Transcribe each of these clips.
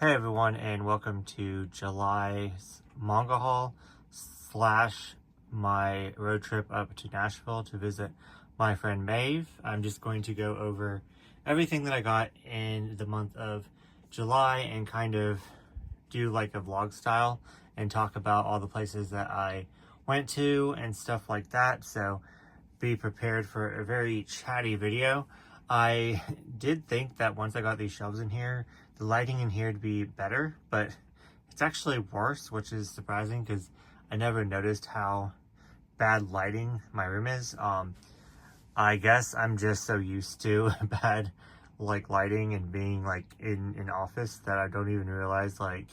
Hey everyone, and welcome to July's manga haul slash my road trip up to Nashville to visit my friend Maeve. I'm just going to go over everything that I got in the month of July and kind of do like a vlog style and talk about all the places that I went to and stuff like that. So be prepared for a very chatty video. I did think that once I got these shelves in here, the lighting in here would be better, but it's actually worse, which is surprising because I never noticed how bad lighting my room is. I guess I'm just so used to bad like lighting and being like in an office that I don't even realize like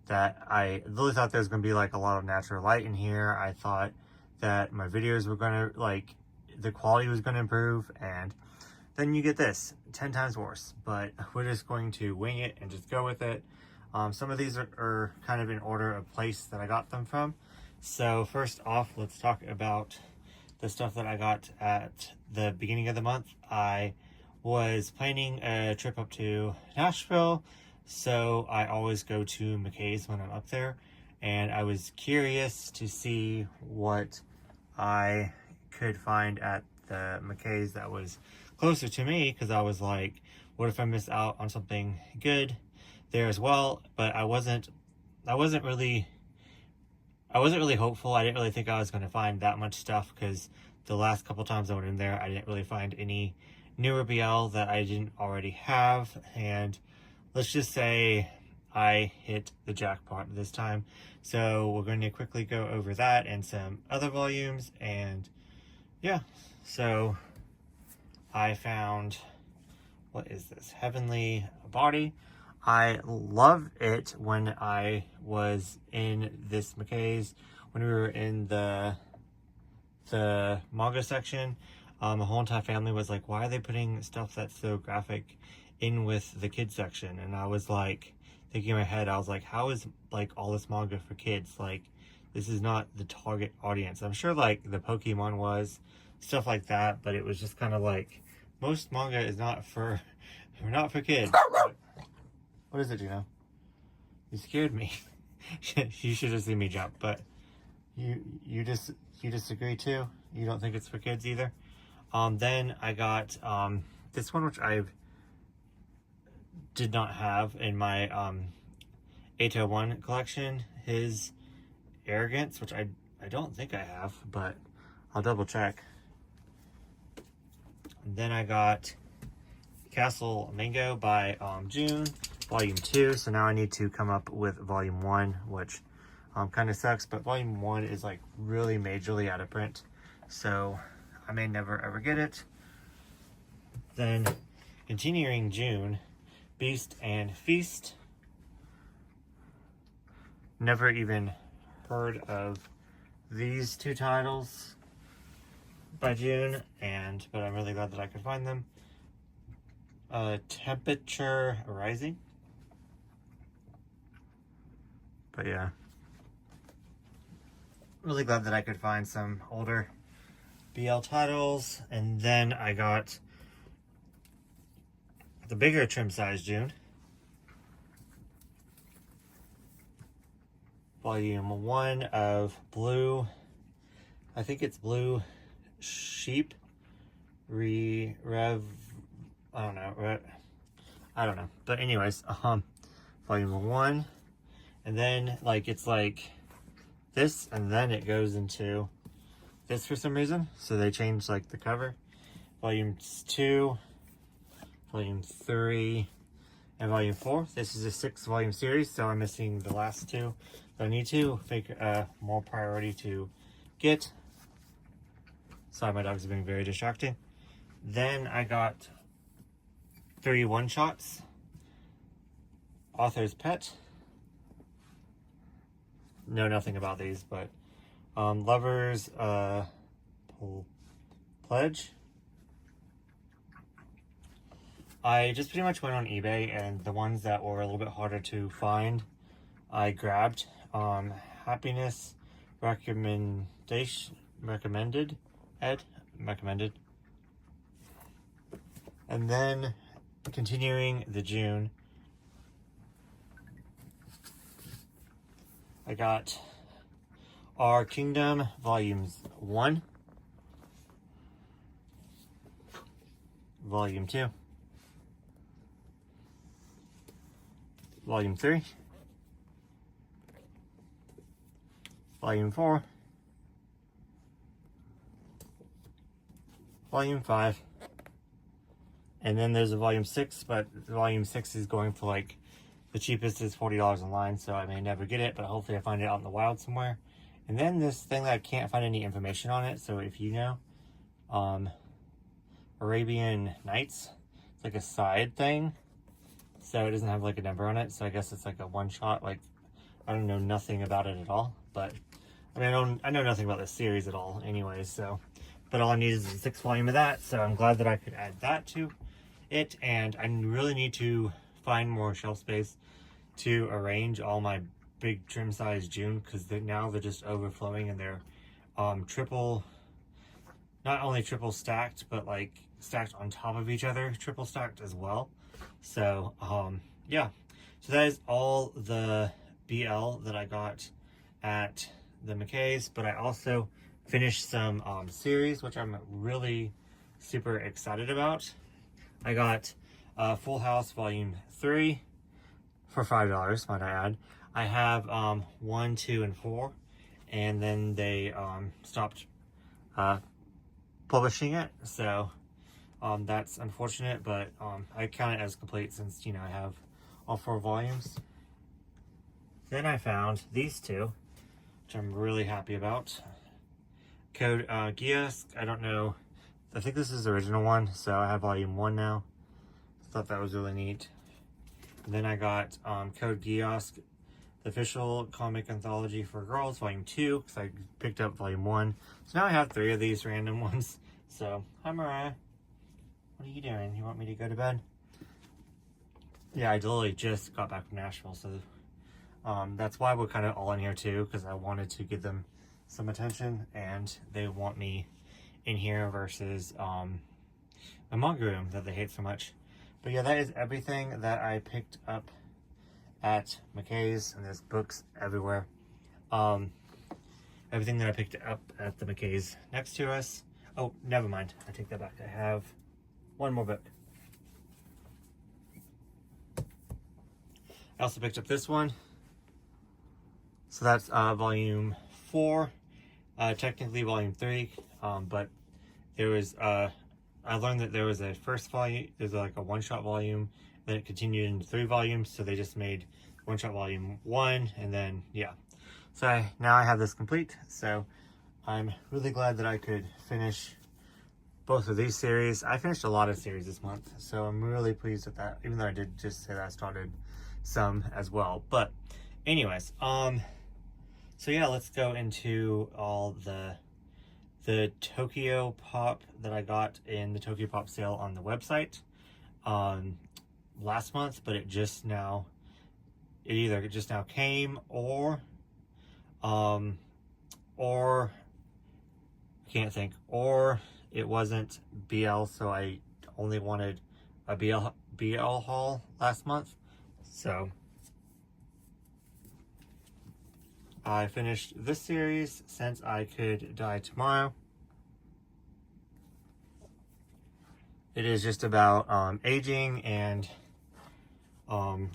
that I really thought there was gonna be like a lot of natural light in here. I thought that my videos were gonna like the quality was gonna improve, and then you get this 10 times worse. But we're just going to wing it and just go with it. Some of these are kind of in order of place that I got them from. So first off, let's talk about the stuff that I got at the beginning of the month. I was planning a trip up to Nashville, so I always go to McKay's when I'm up there, and I was curious to see what I could find at the McKay's that was closer to me, because I was like, what if I miss out on something good there as well? But I wasn't really hopeful. I didn't really think I was going to find that much stuff, because the last couple times I went in there, I didn't really find any newer BL that I didn't already have. And let's just say I hit the jackpot this time. So we're going to quickly go over that and some other volumes. And yeah, so I found, what is this? Heavenly Body. I love it. When I was in this McKay's, when we were in the manga section, the whole entire family was like, why are they putting stuff that's so graphic in with the kids section? And I was like, thinking in my head, I was like, how is like all this manga for kids? Like, this is not the target audience. I'm sure like the Pokemon was, stuff like that, but it was just kind of like, most manga is not for kids. What is it, Gino? You scared me. You should have seen me jump, but you disagree too? You don't think it's for kids either? Then I got this one, which I did not have in my 801 collection. His Arrogance, which I don't think I have, but I'll double check. And then I got Castle Mango by June, Volume 2. So now I need to come up with Volume 1, which kind of sucks, but Volume 1 is like really majorly out of print, so I may never ever get it. Then continuing June, Beast and Feast. Never even heard of these two titles by June, but I'm really glad that I could find them. Temperature Rising. But yeah, really glad that I could find some older BL titles. And then I got the bigger trim size June, Volume 1 of Blue, I think it's Blue Sheep I don't know, but anyways, Volume 1, and then like it's like this, and then it goes into this for some reason, so they changed like the cover. Volume 2, Volume 3, and Volume 4. This is a 6-volume series, so I'm missing the last two. So I need to figure more priority to get. Sorry, my dogs are being very distracting. Then I got 3 one-shots. Author's Pet. Know nothing about these, but Lover's Pledge. I just pretty much went on eBay, and the ones that were a little bit harder to find, I grabbed. Happiness recommended. And then continuing the June, I got Our Kingdom Volumes 1, Volume 2, Volume 3, Volume 4, Volume 5, and then there's a Volume 6, but Volume 6 is going for like, the cheapest is $40 online, so I may never get it, but hopefully I find it out in the wild somewhere. And then this thing that I can't find any information on it, so if you know, Arabian Nights, it's like a side thing, so it doesn't have like a number on it, so I guess it's like a one-shot, like, I don't know nothing about it at all, but, I mean, I know nothing about this series at all anyways, so, but all I need is a 6th volume of that, so I'm glad that I could add that to it, and I really need to find more shelf space to arrange all my big trim size June, because now they're just overflowing, and they're triple, not only triple stacked, but like stacked on top of each other, triple stacked as well. So yeah, so that is all the BL that I got at the McKay's, but I also finished some series, which I'm really super excited about. I got Full House Volume 3 for $5, might I add. I have 1, 2, and 4, and then they stopped publishing it, so that's unfortunate, but I count it as complete since, you know, I have all 4 volumes. Then I found these two, which I'm really happy about. Code Geass, I don't know, I think this is the original one, so I have volume 1 now. Thought that was really neat. And then I got Code Geass, the official comic anthology for girls, volume 2, because I picked up volume 1. So now I have 3 of these random ones. So, hi Mariah. What are you doing? You want me to go to bed? Yeah, I literally just got back from Nashville, so that's why we're kind of all in here too, because I wanted to give them some attention, and they want me in here versus a manga room that they hate so much. But yeah, that is everything that I picked up at McKay's, and there's books everywhere. Everything that I picked up at the McKay's next to us. Oh, never mind. I take that back. I have one more book. I also picked up this one. So that's volume 4. Technically volume 3, but there was I learned that there was a first volume, there's like a one-shot volume, then it continued into 3 volumes, so they just made one-shot volume 1, and then, yeah. So now I have this complete, so I'm really glad that I could finish both of these series. I finished a lot of series this month, so I'm really pleased with that, even though I did just say that I started some as well. But anyways, so yeah, let's go into all the Tokyo Pop that I got in the Tokyo Pop sale on the website last month, but it either just now came or I can't think, or it wasn't BL, so I only wanted a BL haul last month. So I finished this series, Since I Could Die Tomorrow. It is just about aging and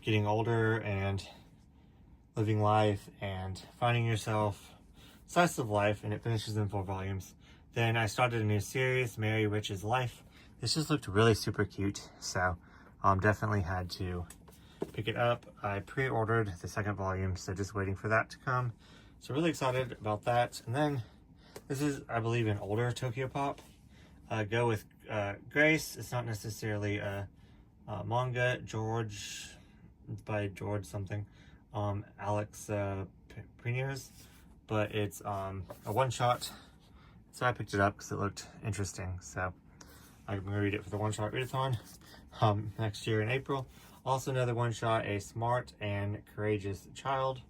getting older and living life and finding yourself, slice of life, and it finishes in 4 volumes. Then I started a new series, Mary Rich's Life. This just looked really super cute, so definitely had to pick it up. I pre-ordered the 2nd volume, so just waiting for that to come. So really excited about that. And then this is, I believe, an older Tokyo Pop. Go with Grace. It's not necessarily a manga. George, by George something. Alex Preniers, but it's a one-shot. So I picked it up because it looked interesting. So I'm gonna read it for the one-shot readathon next year in April. Also another one-shot, A Smart and Courageous Child.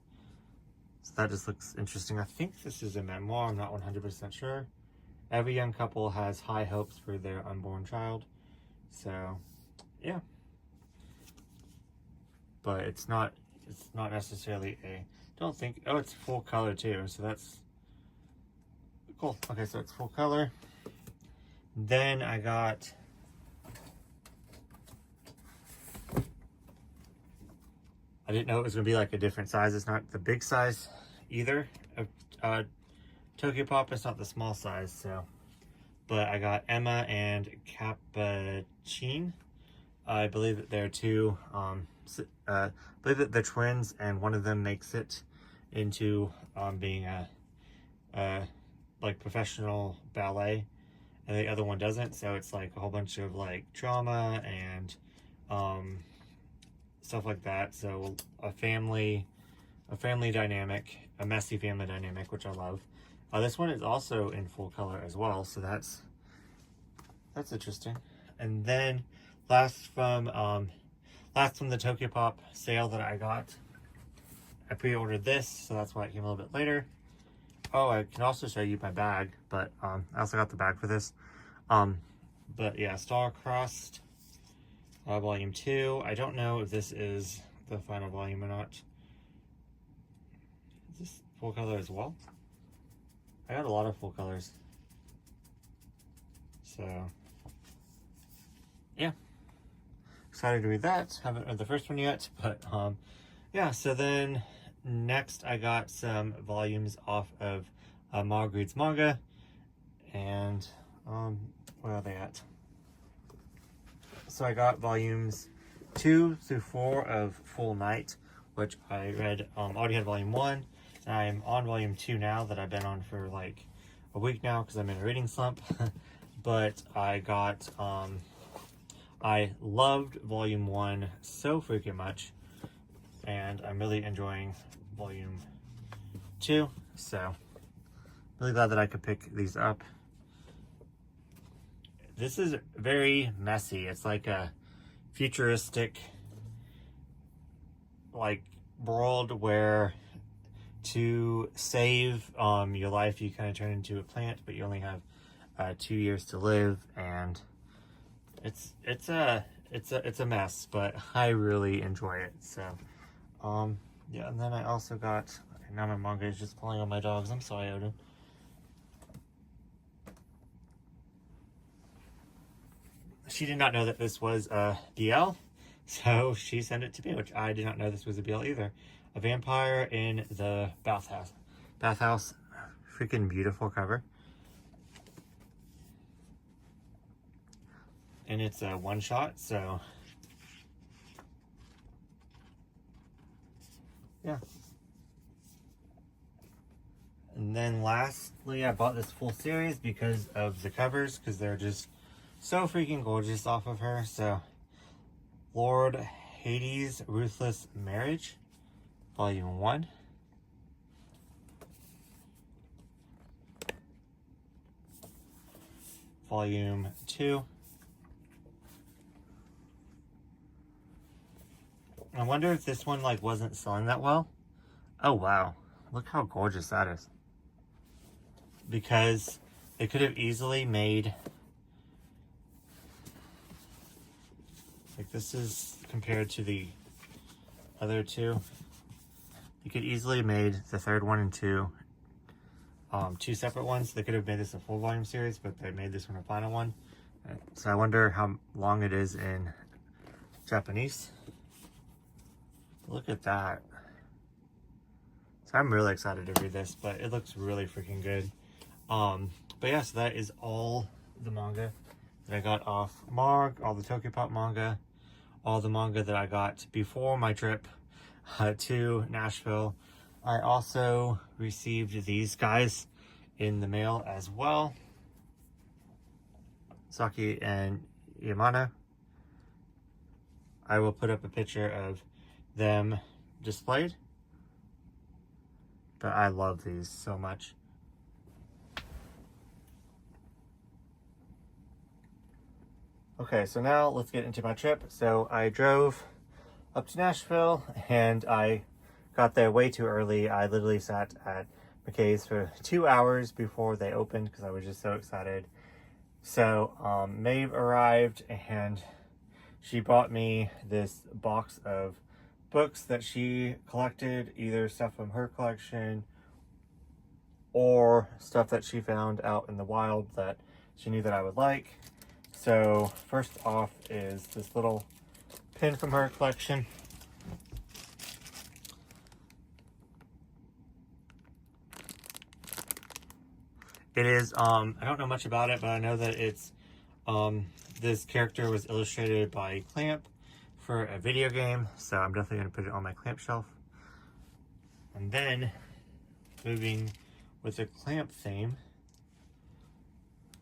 So that just looks interesting. I think this is a memoir. I'm not 100% sure. Every young couple has high hopes for their unborn child. So, yeah. But it's not it's not necessarily a, don't think, oh, it's full color too, so that's cool. Okay, so it's full color. Then I got I didn't know it was gonna be like a different size. It's not the big size either of Tokyo Pop. It's not the small size, so. But I got Emma and Cappuccine. I believe that they're two. I believe that they're twins, and one of them makes it into being a like professional ballet, and the other one doesn't. So it's like a whole bunch of like drama and stuff like that. So a family dynamic, a messy family dynamic, which I love. This one is also in full color as well, so that's interesting. And then last from the Tokyo Pop sale that I got, I pre-ordered this, so that's why it came a little bit later. Oh, I can also show you my bag, but I also got the bag for this. But yeah, Star-Crossed Volume 2. I don't know if this is the final volume or not. Is this full color as well? I got a lot of full colors. So, yeah. Excited to read that. Haven't read the first one yet, but yeah. So then next I got some volumes off of Margaret's Manga, and where are they at? So I got volumes 2 through 4 of Full Night, which I read, already had volume 1. And I'm on volume 2 now, that I've been on for like a week now because I'm in a reading slump. But I got, I loved volume 1 so freaking much, and I'm really enjoying volume 2. So really glad that I could pick these up. This is very messy. It's like a futuristic like world where to save your life you kind of turn into a plant, but you only have 2 years to live, and it's a mess, but I really enjoy it. So yeah. And then I also got, okay, now my manga is just pulling on my dogs. I'm sorry, Odin. She did not know that this was a BL, so she sent it to me, which I did not know this was a BL either. A Vampire in the Bathhouse. Bathhouse, freaking beautiful cover. And it's a one-shot, so yeah. And then lastly, I bought this full series because of the covers, because they're just so freaking gorgeous off of her. So Lord Hades' Ruthless Marriage, Volume 1. Volume 2. I wonder if this one like wasn't selling that well. Oh wow, look how gorgeous that is. Because they could have easily made, like, this is compared to the other two. You could easily have made the third one into two separate ones. They could have made this a full volume series, but they made this one a final one. So I wonder how long it is in Japanese. Look at that. So I'm really excited to read this, but it looks really freaking good. But yeah, so that is all the manga that I got off Marg, all the Tokyo Pop manga, all the manga that I got before my trip to Nashville. I also received these guys in the mail as well. Saki and Yamano. I will put up a picture of them displayed. But I love these so much. Okay, so now let's get into my trip. So I drove up to Nashville, and I got there way too early. I literally sat at McKay's for 2 hours before they opened because I was just so excited. So Maeve arrived, and she brought me this box of books that she collected, either stuff from her collection or stuff that she found out in the wild that she knew that I would like. So first off is this little pin from her collection. It is, I don't know much about it, but I know that it's, this character was illustrated by Clamp for a video game, so I'm definitely going to put it on my Clamp shelf. And then, moving with the Clamp theme,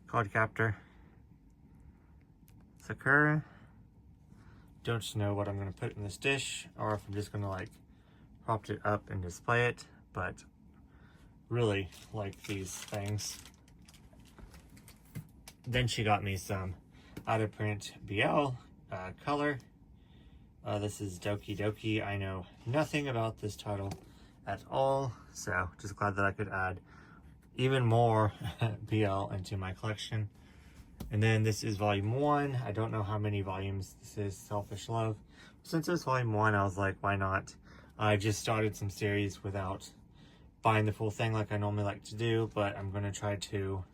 card captor, Sakura. Don't know what I'm going to put in this dish, or if I'm just going to like prop it up and display it, but really like these things. Then she got me some out of print BL color. This is Doki Doki. I know nothing about this title at all, so just glad that I could add even more BL into my collection. And then this is volume 1. I don't know how many volumes this is, Selfish Love. Since it's volume 1, I was like, why not? I just started some series without buying the full thing like I normally like to do, but I'm going to try to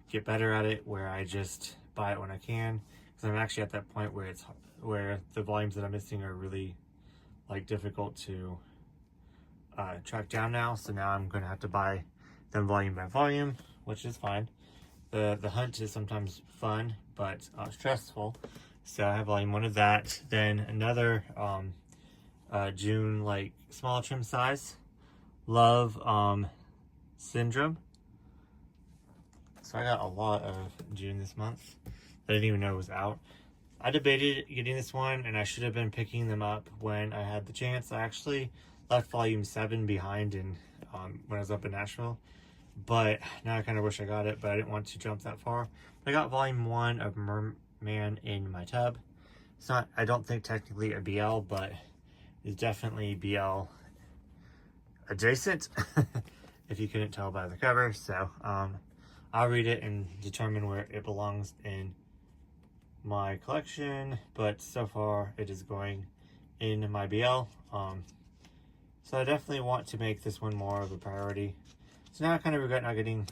get better at it where I just buy it when I can, because I'm actually at that point where the volumes that I'm missing are really like difficult to track down now. So now I'm going to have to buy them volume by volume, which is fine. The hunt is sometimes fun, but stressful. So I have volume 1 of that. Then another June like small trim size Love Syndrome. So I got a lot of June this month. I didn't even know it was out. I debated getting this one, and I should have been picking them up when I had the chance. I actually left volume 7 behind in when I was up in Nashville, but now I kind of wish I got it, but I didn't want to jump that far. I got volume 1 of Merman in my tub. It's not, I don't think technically a BL, but it's definitely BL adjacent, if you couldn't tell by the cover. So I'll read it and determine where it belongs in my collection, but so far it is going in my BL. So I definitely want to make this one more of a priority. So now I kind of regret not getting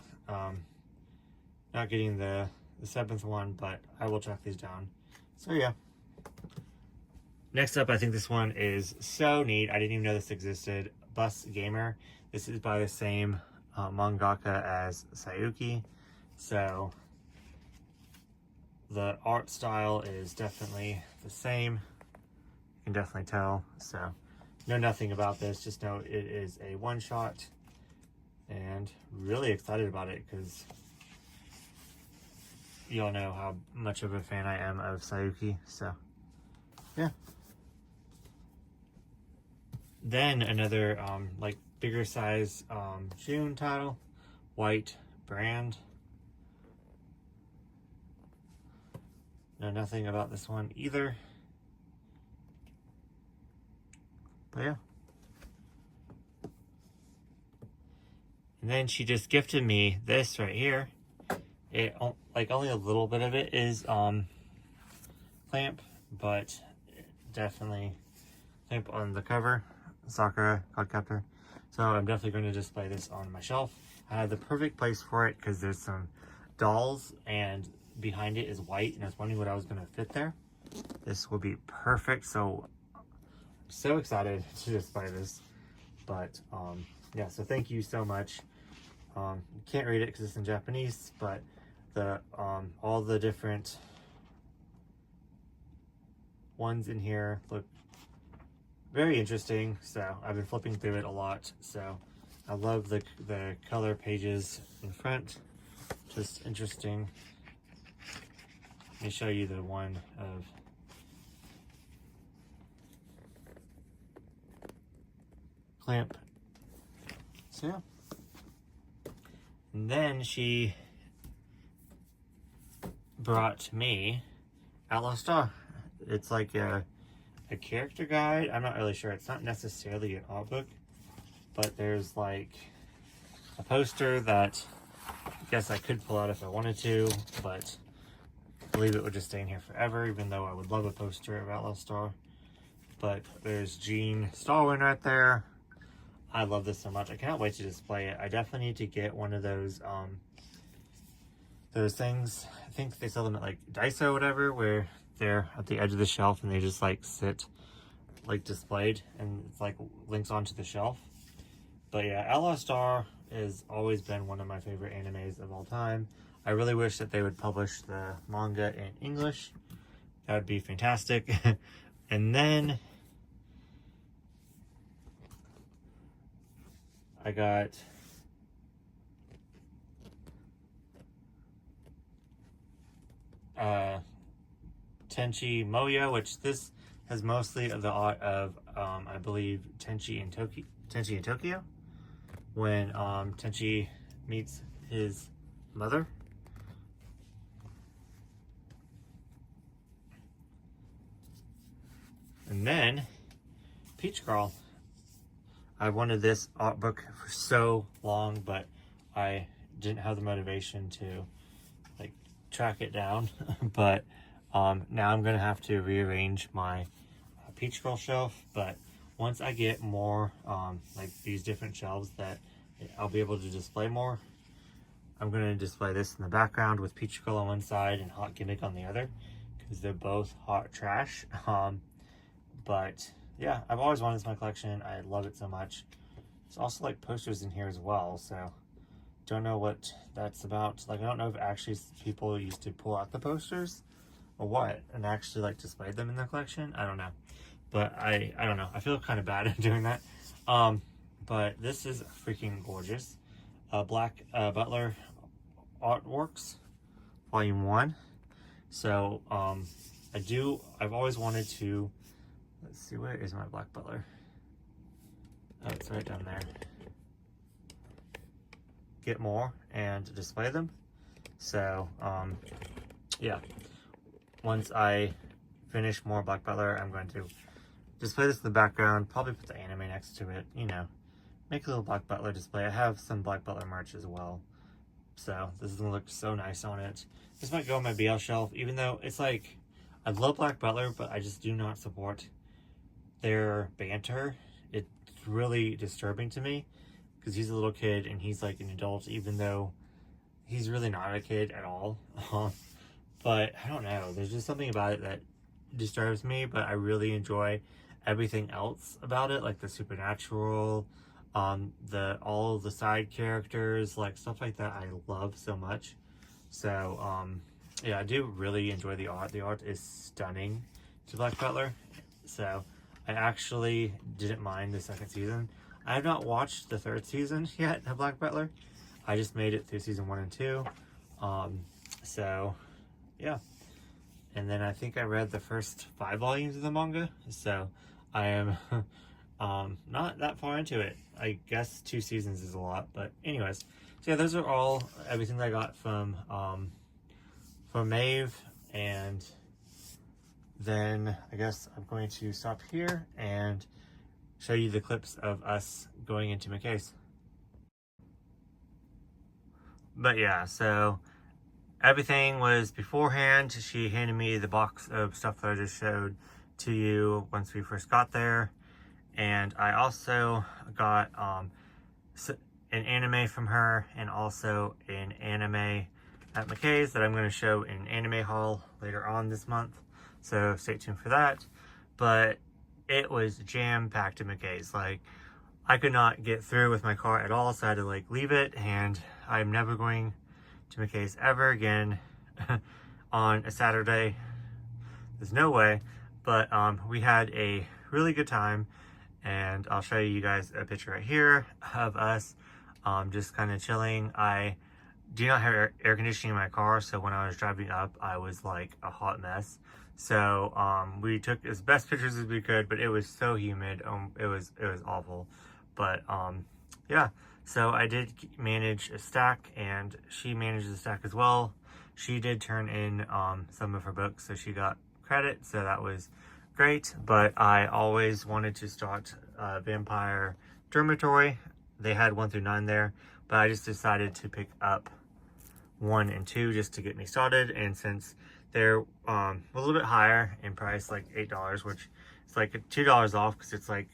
the 7th one, but I will track these down. So yeah. Next up, I think this one is so neat. I didn't even know this existed. Bus Gamer. This is by the same mangaka as Sayuki. So the art style is definitely the same. You can definitely tell. So know nothing about this, just know it is a one-shot, and really excited about it because you all know how much of a fan I am of Sayuki. So yeah. Then another like bigger size June title, White Brand. Know nothing about this one either. But yeah. And then she just gifted me this right here. It like only a little bit of it is Clamp, but definitely Clamp on the cover. Sakura card captor. So I'm definitely going to display this on my shelf. I have the perfect place for it because there's some dolls and behind it is white, and I was wondering what I was going to fit there. This will be perfect. So I'm so excited to display this. But yeah, so thank you so much. Can't read it because it's in Japanese, but the all the different ones in here look very interesting. So I've been flipping through it a lot. So I love the color pages in front. Just interesting. Let me show you the one of Clamp. So yeah. And then she brought me Outlaw Star. It's like a character guide. I'm not really sure. It's not necessarily an art book, but there's like a poster that I guess I could pull out if I wanted to, but I believe it would just stay in here forever, even though I would love a poster of Outlaw Star. But there's Gene Starwin right there. I love this so much. I cannot wait to display it. I definitely need to get one of those things. I think they sell them at like Daiso or whatever, where they're at the edge of the shelf and they just like sit like displayed and it's like links onto the shelf. But yeah, Outlaw Star has always been one of my favorite animes of all time. I really wish that they would publish the manga in English. That would be fantastic. And then I got Tenchi Moya, which this has mostly the art of I believe Tenchi in Tokyo, when Tenchi meets his mother. And then Peach Girl. I wanted this art book for so long, but I didn't have the motivation to like track it down. But now I'm gonna have to rearrange my Peach Girl shelf. But once I get more like these different shelves that I'll be able to display more, I'm gonna display this in the background with Peach Girl on one side and Hot Gimmick on the other, because they're both hot trash. But yeah, I've always wanted this in my collection. I love it so much. There's also like posters in here as well, so don't know what that's about. Like, I don't know if actually people used to pull out the posters or what and actually like display them in their collection. I don't know, but I don't know. I feel kind of bad doing that. But this is freaking gorgeous. Black Butler Artworks, Volume 1. So I've always wanted to. Let's see, where is my Black Butler? Oh, it's right down there. Get more and display them. So, yeah. Once I finish more Black Butler, I'm going to display this in the background, probably put the anime next to it, you know. Make a little Black Butler display. I have some Black Butler merch as well. So, this is going to look so nice on it. This might go on my BL shelf, even though it's like, I love Black Butler, but I just do not support their banter. It's really disturbing to me because he's a little kid and he's like an adult, even though he's really not a kid at all. But I don't know, there's just something about it that disturbs me, but I really enjoy everything else about it, like the supernatural, all of the side characters, like stuff like that I love so much. So yeah, I do really enjoy the art. The art is stunning to Black Butler. So I actually didn't mind the second season. I have not watched the third season yet of Black Butler. I just made it through season 1 and 2. So yeah. And then I think I read the first 5 volumes of the manga. So I am not that far into it. I guess 2 seasons is a lot, but anyways. So yeah, those are all everything that I got from Maeve, and then I guess I'm going to stop here and show you the clips of us going into McKay's. But yeah, so everything was beforehand. She handed me the box of stuff that I just showed to you once we first got there. And I also got an anime from her and also an anime at McKay's that I'm going to show in anime haul later on this month. So stay tuned for that. But it was jam-packed at McKay's. Like, I could not get through with my car at all, so I had to like leave it, and I'm never going to McKay's ever again on a Saturday. There's no way. But we had a really good time, and I'll show you guys a picture right here of us just kind of chilling. I do not have air conditioning in my car, so when I was driving up, I was like a hot mess. So we took as best pictures as we could, but it was so humid. It was awful. But yeah, so I did manage a stack, and she managed a stack as well. She did turn in some of her books, so she got credit, so that was great. But I always wanted to start Vampire Dormitory. They had 1 through 9 there, but I just decided to pick up 1 and 2 just to get me started. And since they're a little bit higher in price, like $8, which It's like $2 off because it's like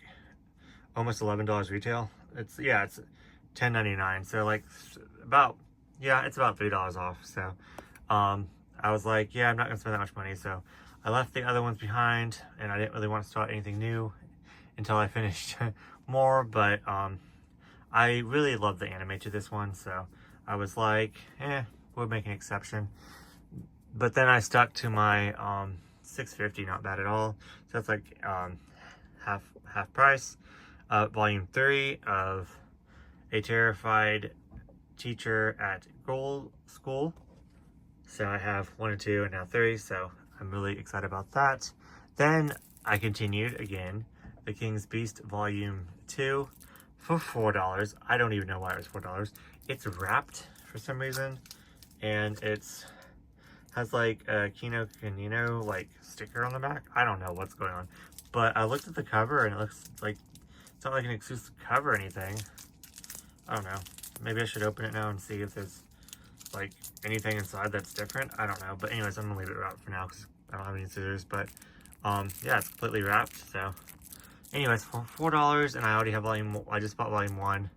almost $11 retail. It's $10.99. So like about, it's about $3 off. So I was like, yeah, I'm not gonna spend that much money. So I left the other ones behind, and I didn't really want to start anything new until I finished more. But I really love the anime to this one, so I was like, we'll make an exception. But then I stuck to my $6.50, not bad at all. So that's like half price. Volume 3 of A Terrified Teacher at Gold School. So I have 1 and 2 and now 3, so I'm really excited about that. Then I continued again, The King's Beast Volume 2 for $4. I don't even know why it was $4. It's wrapped for some reason, and has like a Kino Kanino like sticker on the back. I don't know what's going on, but I looked at the cover and it looks like it's not like an exclusive cover or anything. I don't know. Maybe I should open it now and see if there's like anything inside that's different. I don't know. But anyways, I'm gonna leave it wrapped for now because I don't have any scissors. But yeah, it's completely wrapped. So anyways, for $4, and I already have I just bought volume 1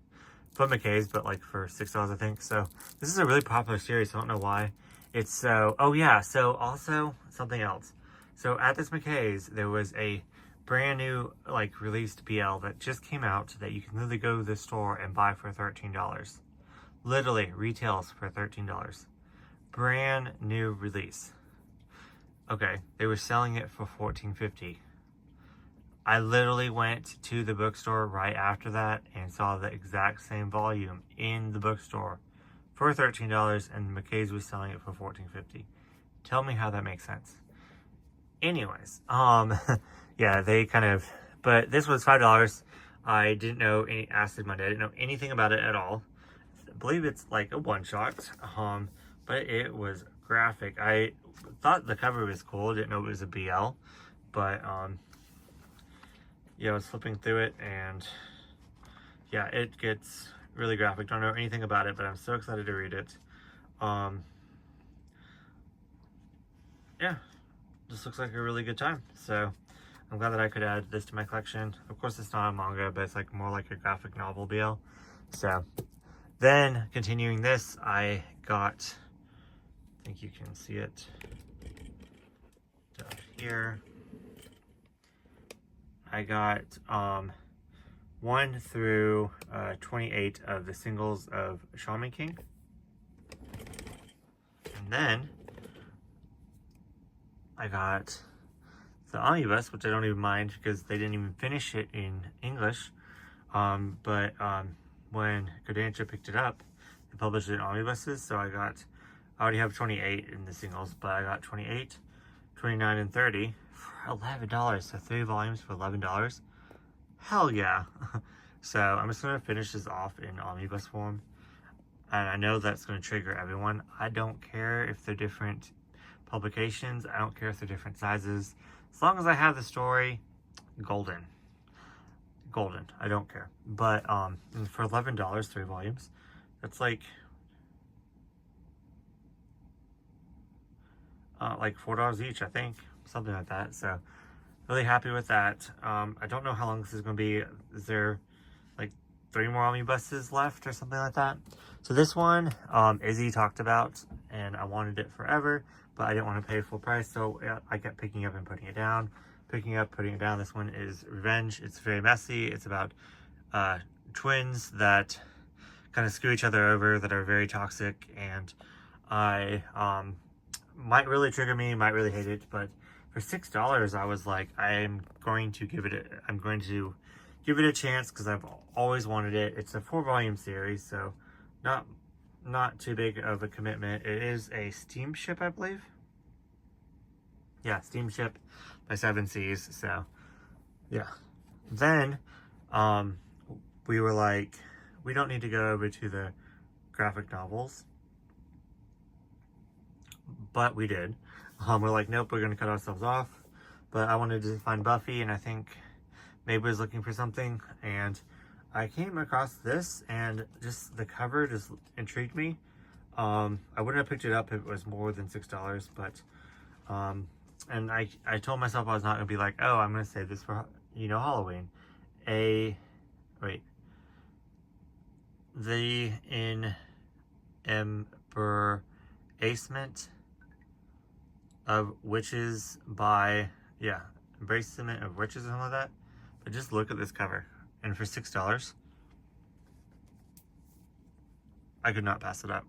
from McKay's, but like for $6, I think. So this is a really popular series. I don't know why. It's so, oh yeah, so also something else. So at this McKay's, there was a brand new like released BL that just came out that you can literally go to the store and buy for $13. Literally retails for $13. Brand new release. Okay, they were selling it for $14.50. I literally went to the bookstore right after that and saw the exact same volume in the bookstore for $13, and McKay's was selling it for $14.50. Tell me how that makes sense. Anyways, yeah, they kind of, but this was $5. I didn't know any Acid Monday. I didn't know anything about it at all. I believe it's like a one-shot, but it was graphic. I thought the cover was cool. Didn't know it was a BL, but yeah, I was flipping through it, and yeah, it gets really graphic. Don't know anything about it, but I'm so excited to read it. Yeah, just looks like a really good time. So I'm glad that I could add this to my collection. Of course, it's not a manga, but it's like more like a graphic novel BL. So then continuing this, I got, I think you can see it down here. I got 1 through 28 of the singles of Shaman King. And then I got the omnibus, which I don't even mind because they didn't even finish it in English. But when Kodansha picked it up, they published it in omnibuses. So I already have 28 in the singles, but I got 28, 29, and 30 for $11. So 3 volumes for $11. Hell yeah. So I'm just going to finish this off in omnibus form. And I know that's going to trigger everyone. I don't care if they're different publications. I don't care if they're different sizes. As long as I have the story, golden. Golden. I don't care. But for $11, 3 volumes, that's like $4 each, I think. Something like that. So really happy with that. I don't know how long this is going to be. Is there like 3 more omnibuses left or something like that? So this one, Izzy talked about, and I wanted it forever, but I didn't want to pay full price, so I kept picking up and putting it down. Picking up, putting it down. This one is Revenge. It's very messy. It's about twins that kind of screw each other over, that are very toxic, and I might really trigger me, might really hate it, but for $6, I was like, I'm going to give it a chance because I've always wanted it. It's a 4-volume series, so not too big of a commitment. It is a steamship, I believe. Yeah, steamship by 7 Seas. So yeah. Then we were like, we don't need to go over to the graphic novels, but we did. We're like, nope, we're gonna cut ourselves off. But I wanted to find Buffy, and I think Maeve was looking for something, and I came across this, and just the cover just intrigued me. I wouldn't have picked it up if it was more than $6, but and I told myself I was not gonna be like, oh, I'm gonna save this for, you know, Halloween. The embracement of witches by, yeah, embracement of witches and all of that. But just look at this cover, and for $6, I could not pass it up.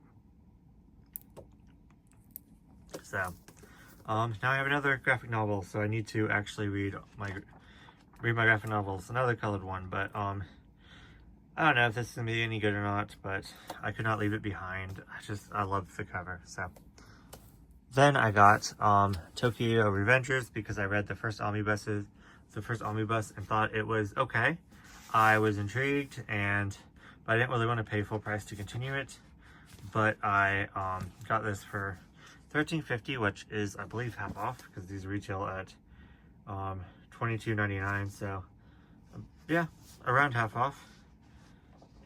So, now I have another graphic novel, so I need to actually read my graphic novels, another colored one, but I don't know if this is gonna be any good or not, but I could not leave it behind. I love the cover. So then I got Tokyo Revengers because I read the first omnibus and thought it was okay. I was intrigued, but I didn't really want to pay full price to continue it. But I got this for $13.50, which is, I believe, half off because these retail at $22.99. So yeah, around half off.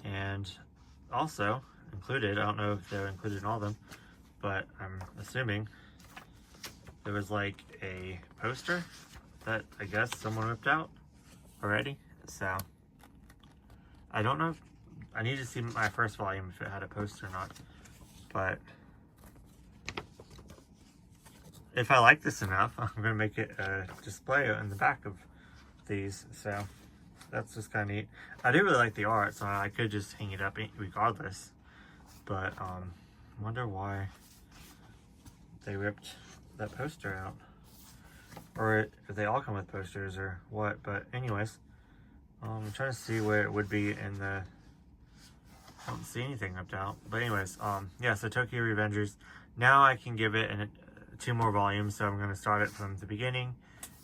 And also included, I don't know if they're included in all of them, but I'm assuming there was like a poster that I guess someone ripped out already. So I don't know if I need to see my first volume if it had a poster or not, but if I like this enough, I'm gonna make it a display in the back of these. So that's just kind of neat. I do really like the art, so I could just hang it up regardless. But I wonder why they ripped that poster out, or if they all come with posters or what. But anyways, I'm trying to see where it would be in the. I don't see anything ripped out. But anyways, yeah. So Tokyo Revengers. Now I can give it 2 more volumes. So I'm going to start it from the beginning,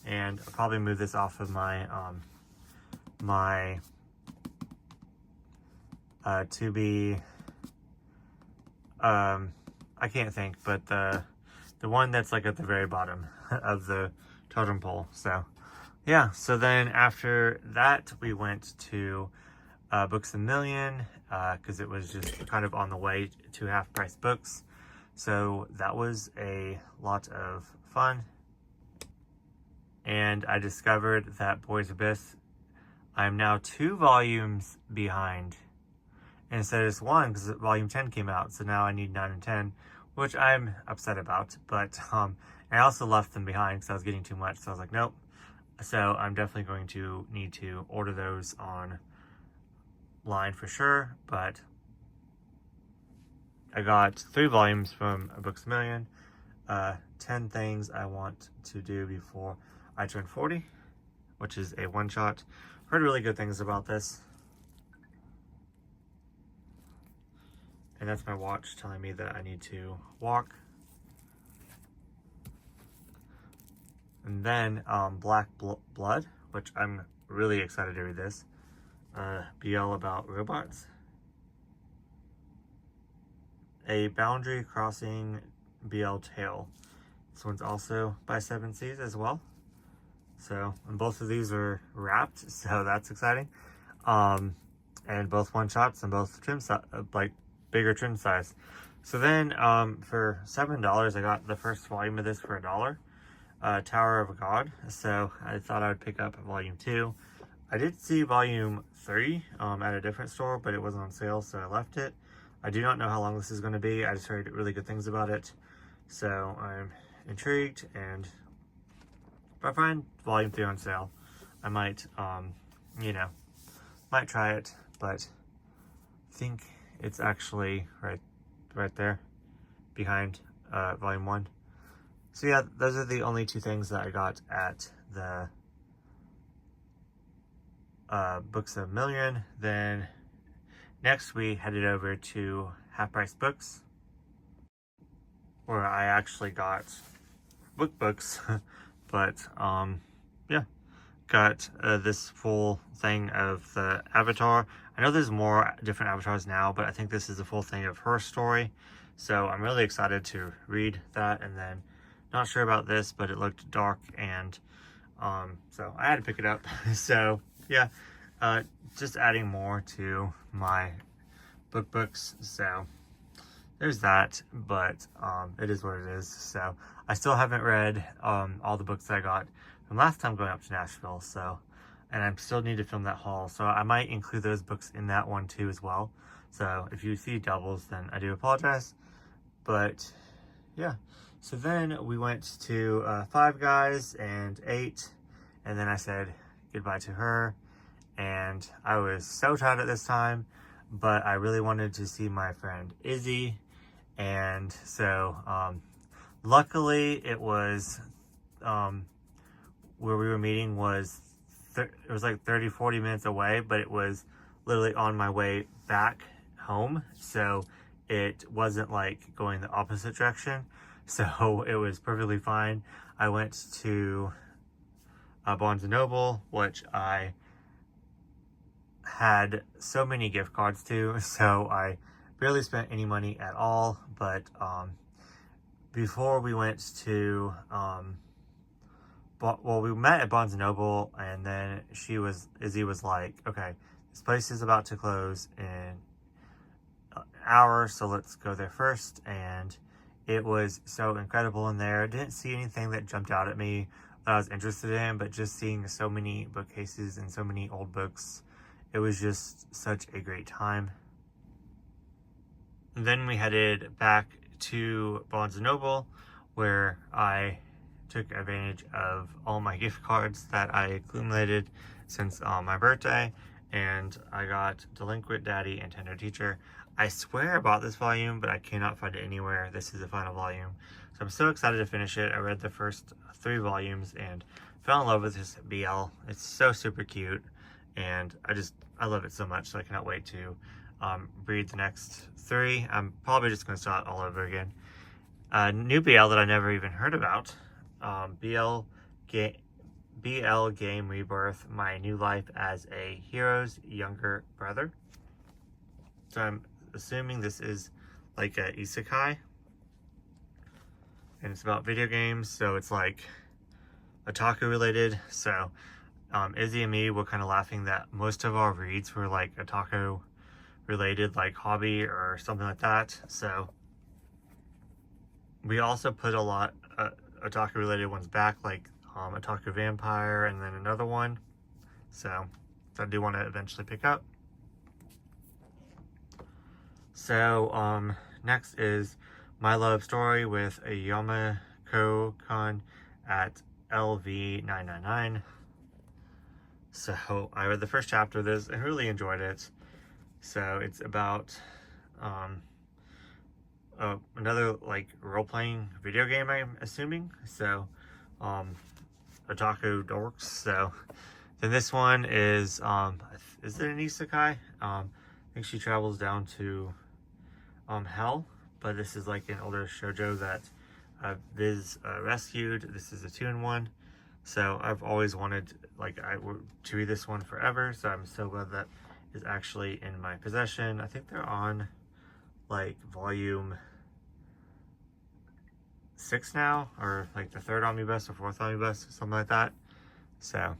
and I'll probably move this off of my to be I can't think, but the one that's like at the very bottom of the totem pole. So yeah, so then after that we went to Books A Million because it was just kind of on the way to half price books. So that was a lot of fun, and I discovered that Boys Abyss, I'm now 2 volumes behind instead of just 1 because volume 10 came out. So now I need 9 and 10, which I'm upset about. But I also left them behind because I was getting too much. So I was like, nope. So I'm definitely going to need to order those online for sure. But I got 3 volumes from Books A Million. 10 things I want to do before I turn 40, which is a one-shot. Heard really good things about this. And that's my watch telling me that I need to walk. And then Black Blood, which I'm really excited to read this. BL about robots. A boundary crossing BL tale. This one's also by 7 Seas as well. So, and both of these are wrapped, so that's exciting. And both one-shots and both trim size, like bigger trim size. So then for $7 I got the first volume of this for $1, Tower of God. So I thought I would pick up volume 2. I did see volume 3 at a different store, but it wasn't on sale, so I left it. I do not know how long this is going to be. I just heard really good things about it, so I'm intrigued. And if I find volume 3 on sale, I might you know, might try it. But I think it's actually right there behind volume 1. So yeah, those are the only 2 things that I got at the Books A Million. Then next we headed over to Half Price Books, where I actually got books but yeah, got this full thing of the Avatar. I know there's more different avatars now, but I think this is a full thing of her story. So I'm really excited to read that. And then not sure about this, but it looked dark, and so I had to pick it up. So yeah, just adding more to my books. So there's that, but it is what it is. So I still haven't read all the books that I got from last time going up to Nashville, so, and I still need to film that haul, so I might include those books in that one too as well. So if you see doubles, then I do apologize. But yeah, so then we went to Five Guys and ate, and then I said goodbye to her, and I was so tired at this time, but I really wanted to see my friend Izzy. And so luckily it was where we were meeting was it was like 30-40 minutes away, but it was literally on my way back home, so it wasn't like going the opposite direction, so it was perfectly fine. I went to Barnes & Noble, which I had so many gift cards to, so I barely spent any money at all. But before we went to well, we met at Barnes & Noble, and then Izzy was like, okay, this place is about to close in an hour, so let's go there first. And it was so incredible in there. I didn't see anything that jumped out at me that I was interested in, but just seeing so many bookcases and so many old books, it was just such a great time. And then we headed back to Barnes & Noble, where I took advantage of all my gift cards that I accumulated since my birthday, and I got Delinquent Daddy and Tender Teacher. I swear I bought this volume, but I cannot find it anywhere. This is the final volume, so I'm so excited to finish it. I read the first 3 volumes and fell in love with this BL. It's so super cute, and I love it so much, so I cannot wait to read the next 3. I'm probably just going to start all over again. New BL that I never even heard about. BL Game Rebirth, My New Life as a Hero's Younger Brother. So I'm assuming this is like a isekai, and it's about video games, so it's like otaku related. So Izzy and me were kind of laughing that most of our reads were like otaku related, like hobby or something like that. So we also put a lot otaku related ones back, like Otaku Vampire, and then another one. So I do want to eventually pick up. So next is My Love Story with a Yamako-kun at LV999. So I read the first chapter of this and really enjoyed it. So it's about another like role-playing video game, I'm assuming. So otaku dorks. So then this one is it an isekai? I think she travels down to hell, but this is like an older shoujo that Viz rescued. This is a 2-in-1. So I've always wanted to read this one forever, so I'm so glad that is actually in my possession. I think they're on like volume 6 now, or like the 3rd omnibus or 4th omnibus, something like that. So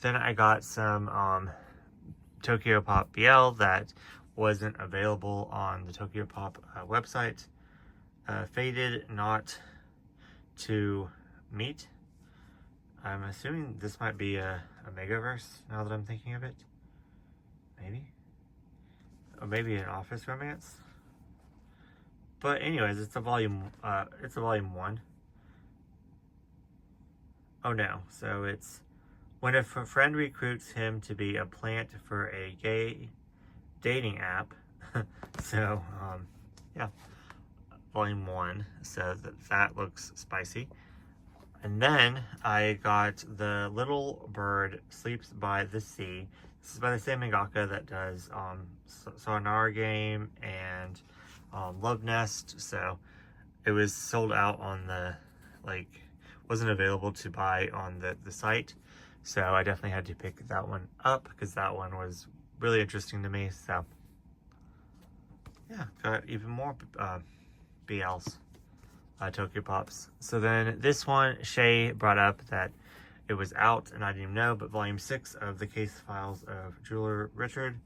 then I got some Tokyo Pop BL that wasn't available on the Tokyo Pop website. Fated Not to Meet. I'm assuming this might be a Megaverse, now that I'm thinking of it. Maybe? Or maybe an office romance? But anyways, it's a volume 1. Oh no, so it's when a friend recruits him to be a plant for a gay dating app. So yeah, volume 1. So that looks spicy. And then I got The Little Bird Sleeps by the Sea. This is by the same mangaka that does Sonar Game and Love Nest. So it was sold out on the, wasn't available to buy on the site. So I definitely had to pick that one up because that one was really interesting to me. So yeah, got even more BLs. Tokyo Pops. So then this one, Shay brought up that it was out and I didn't even know, but volume 6 of the Case Files of Jeweler Richard.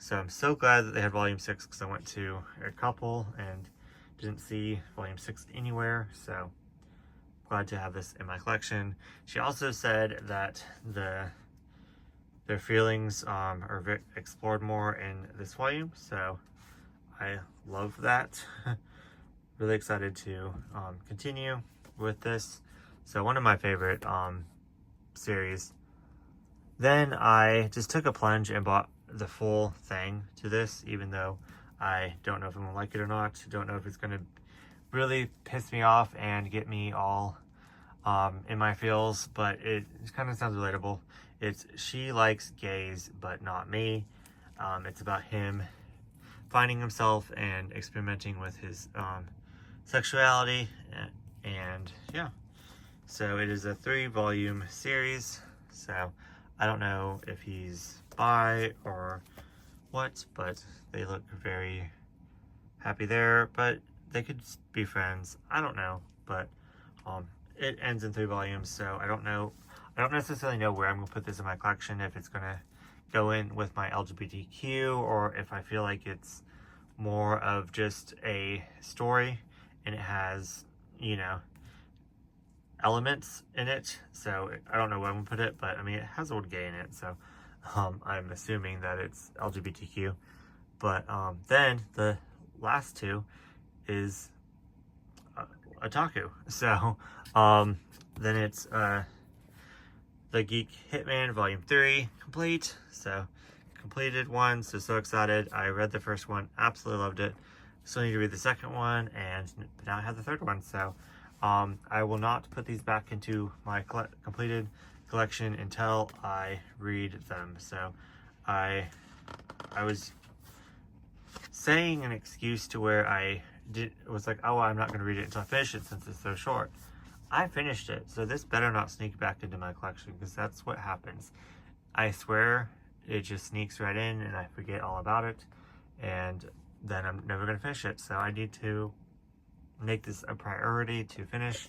So I'm so glad that they had volume 6 because I went to a couple and didn't see volume 6 anywhere. So glad to have this in my collection. She also said that their feelings are explored more in this volume, so I love that. Really excited to continue with this. So one of my favorite series. Then I just took a plunge and bought the full thing to this, even though I don't know if I'm gonna like it or not. Don't know if it's gonna really piss me off and get me all in my feels, but it kind of sounds relatable. It's She Likes Gays But Not Me. It's about him finding himself and experimenting with his sexuality, and yeah. So it is a 3-volume series, so I don't know if he's bi or what, but they look very happy there, but they could be friends. I don't know, but it ends in 3 volumes, so I don't know. I don't necessarily know where I'm going to put this in my collection, if it's going to go in with my LGBTQ or if I feel like it's more of just a story and it has, you know, elements in it. So I don't know where I'm going to put it, but I mean, it has the word gay in it, so I'm assuming that it's LGBTQ. But then the last 2 is otaku. So then it's The Geek Hitman Volume 3 complete. So completed one, so excited. I read the first one, absolutely loved it. Still need to read the second one, and now I have the third one. So I will not put these back into my completed collection until I read them. So I was saying an excuse to where I was like, oh, I'm not going to read it until I finish it since it's so short. I finished it, so this better not sneak back into my collection, because that's what happens. I swear it just sneaks right in and I forget all about it, and then I'm never going to finish it. So I need to make this a priority to finish.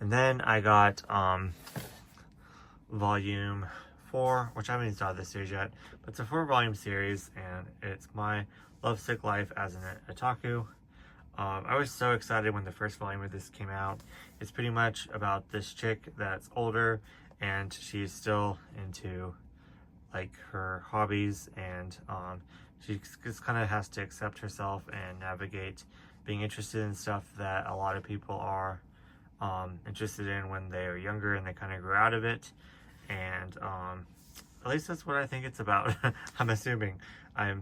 And then I got volume 4, which I haven't even started this series yet, but it's a 4-volume series, and it's my lovesick life as an otaku. I was so excited when the first volume of this came out. It's pretty much about this chick that's older and she's still into like her hobbies, and she just kind of has to accept herself and navigate being interested in stuff that a lot of people are interested in when they are younger and they kind of grew out of it. And at least that's what I think it's about. I'm assuming. I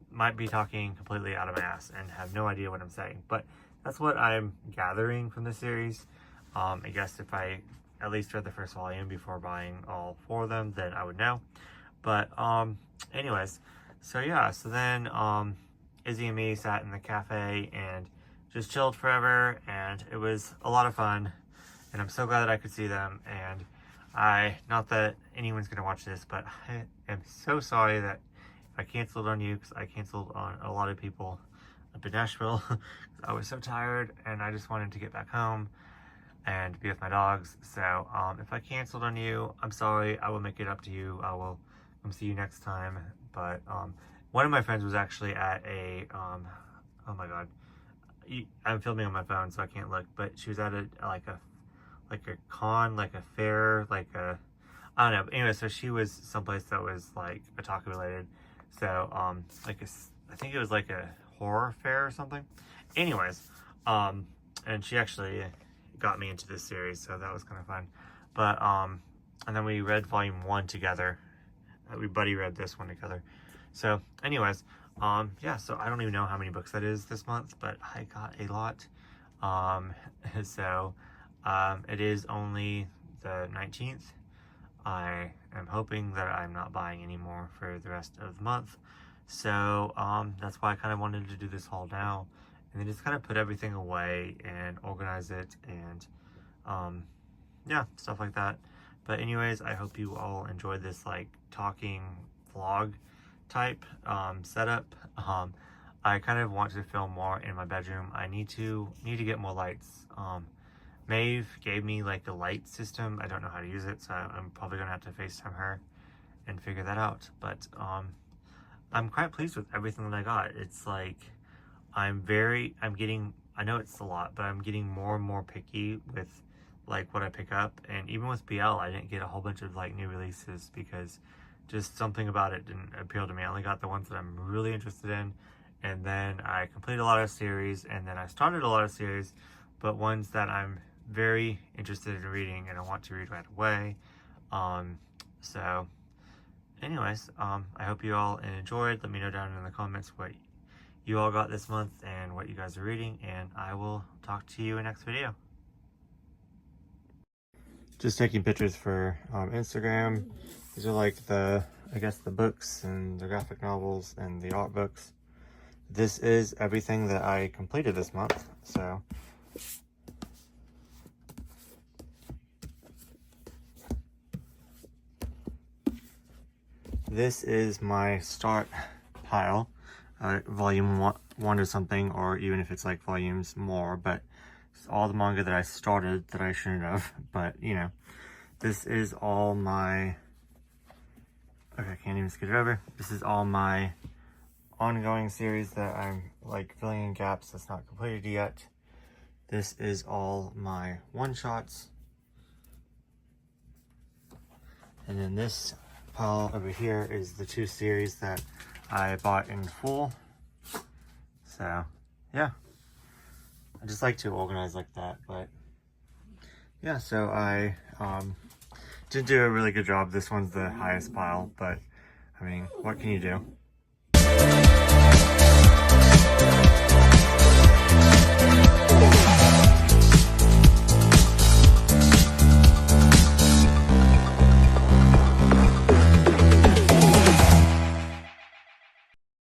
might be talking completely out of my ass and have no idea what I'm saying, but that's what I'm gathering from the series. I guess if I at least read the first volume before buying all 4 of them, then I would know. But anyways, so yeah, so then Izzy and me sat in the cafe and just chilled forever, and it was a lot of fun, and I'm so glad that I could see them. And not that anyone's gonna watch this, but I am so sorry that I canceled on you, because I canceled on a lot of people up in Nashville. I was so tired and I just wanted to get back home and be with my dogs. So if I canceled on you, I'm sorry. I will make it up to you. I will come see you next time. But one of my friends was actually at a oh my god, I'm filming on my phone so I can't look, but she was at a con, like a fair, like a, I don't know. Anyway, so she was someplace that was like otaku related. So I think it was like a horror fair or something. Anyways, and she actually got me into this series, so that was kind of fun. But and then we read volume 1 together. We buddy read this one together. So anyways, yeah, so I don't even know how many books that is this month, but I got a lot. So it is only the 19th. I am hoping that I'm not buying any more for the rest of the month. So that's why I kind of wanted to do this haul now, and then just kind of put everything away and organize it, and yeah, stuff like that. But anyways, I hope you all enjoyed this like talking vlog type setup. I kind of want to film more in my bedroom. I need to get more lights. Maeve gave me like a light system. I don't know how to use it, so I'm probably gonna have to FaceTime her and figure that out. But I'm quite pleased with everything that I got. It's like, I know it's a lot, but I'm getting more and more picky with like what I pick up. And even with BL, I didn't get a whole bunch of like new releases because just something about it didn't appeal to me. I only got the ones that I'm really interested in. And then I completed a lot of series, and then I started a lot of series, but ones that I'm very interested in reading and I want to read right away. So anyways, I hope you all enjoyed. Let me know down in the comments what you all got this month and what you guys are reading, and I will talk to you in the next video. Just taking pictures for Instagram. These are like I guess the books and the graphic novels and the art books. This is everything that I completed this month, so this is my start pile, volume one or something, or even if it's like volumes more, but it's all the manga that I started that I shouldn't have, but you know, this is all my, okay, I can't even skip it over. This is all my ongoing series that I'm like filling in gaps that's not completed yet. This is all my one-shots. And then this pile over here is the 2 series that I bought in full. So yeah, I just like to organize like that. But yeah, so I did do a really good job. This one's the highest pile, but I mean, what can you do?